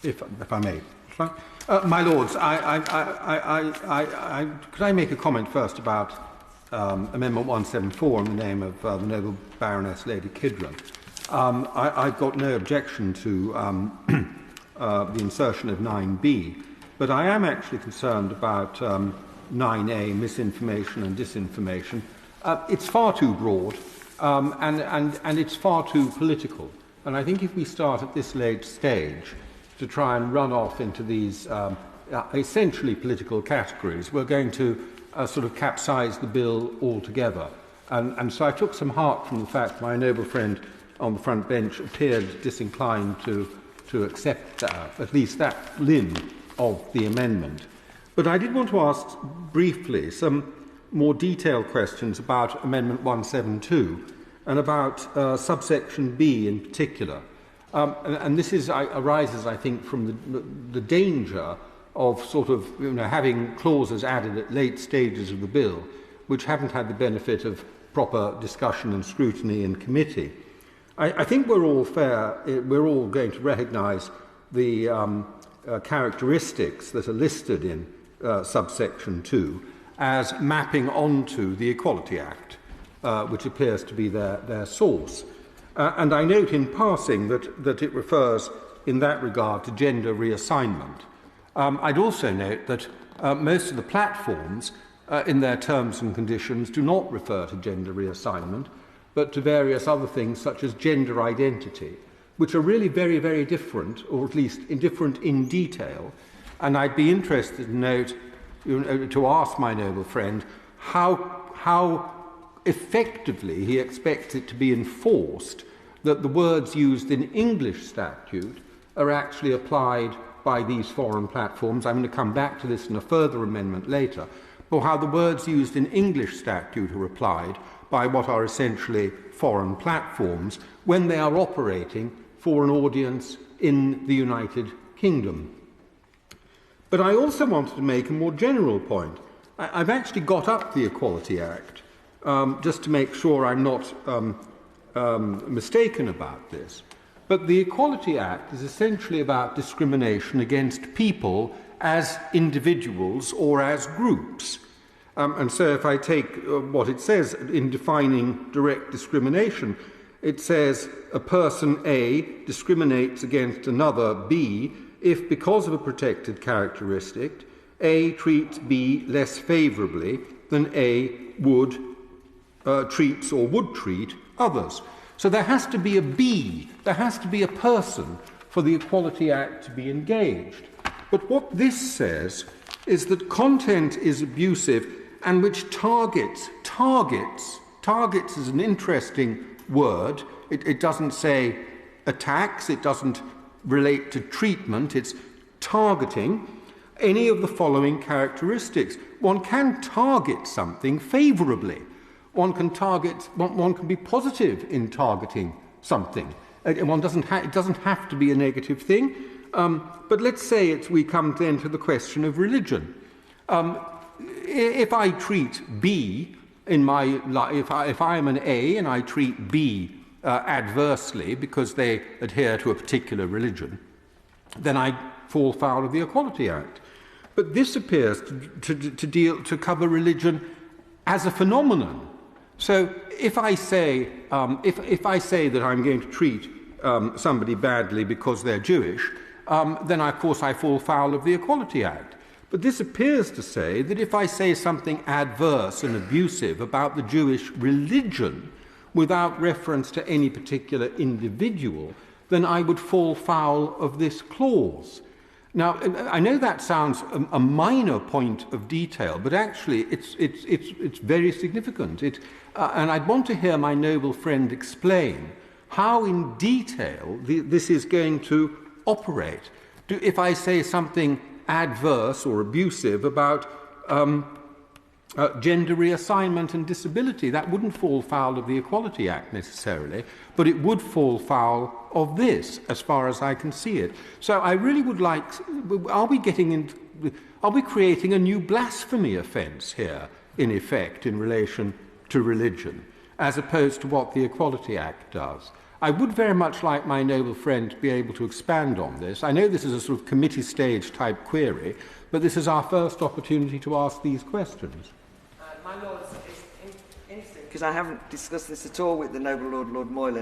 if I may. My Lords, could I make a comment first about Amendment 174 in the name of the noble Baroness Lady Kidron? I've got no objection to the insertion of 9b, but I am actually concerned about 9a, misinformation and disinformation. It's far too broad, and it's far too political. And I think if we start at this late stage to try and run off into these essentially political categories, we're going to sort of capsize the bill altogether. And so I took some heart from the fact my noble friend on the front bench appeared disinclined to accept at least that limb of the amendment. But I did want to ask briefly some more detailed questions about Amendment 172 and about subsection B in particular. And this arises, I think, from the danger of sort of having clauses added at late stages of the bill which haven't had the benefit of proper discussion and scrutiny in committee. I think we're all going to recognise the characteristics that are listed in subsection 2 as mapping onto the Equality Act, which appears to be their source. And I note in passing that it refers in that regard to gender reassignment. I'd also note that most of the platforms in their terms and conditions do not refer to gender reassignment, but to various other things such as gender identity, which are really very, very different, or at least different in detail. And I'd be interested to note, to ask my noble friend how effectively he expects it to be enforced that the words used in English statute are actually applied by these foreign platforms. I'm going to come back to this in a further amendment later, or how the words used in English statute are applied by what are essentially foreign platforms when they are operating for an audience in the United Kingdom. But I also wanted to make a more general point. I've actually got up the Equality Act just to make sure I'm not mistaken about this. But the Equality Act is essentially about discrimination against people as individuals or as groups. And so if I take what it says in defining direct discrimination, it says a person A discriminates against another B if, because of a protected characteristic, A treats B less favourably than A would treats or would treat others. So there has to be a B, there has to be a person for the Equality Act to be engaged. But what this says is that content is abusive and which targets is an interesting word. It doesn't say attacks, it doesn't relate to treatment, it's targeting any of the following characteristics. One can target something favourably. One can be positive in targeting something. It doesn't have to be a negative thing. But let's say we come then to the question of religion. If I treat B in my life, if I am an A and I treat B adversely because they adhere to a particular religion, then I fall foul of the Equality Act. But this appears to cover religion as a phenomenon. So if I say that I'm going to treat somebody badly because they're Jewish, then of course I fall foul of the Equality Act. But this appears to say that if I say something adverse and abusive about the Jewish religion without reference to any particular individual, then I would fall foul of this clause. Now, I know that sounds a minor point of detail, but actually it's very significant. And I'd want to hear my noble friend explain how in detail this is going to operate. If I say something adverse or abusive about gender reassignment and disability, that wouldn't fall foul of the Equality Act necessarily, but it would fall foul of this, as far as I can see it. So I really would like, are we creating a new blasphemy offence here, in effect, in relation to religion, as opposed to what the Equality Act does? I would very much like my noble friend to be able to expand on this. I know this is a sort of committee stage type query, but this is our first opportunity to ask these questions. My Lord, it's interesting because I haven't discussed this at all with the noble Lord Moylan.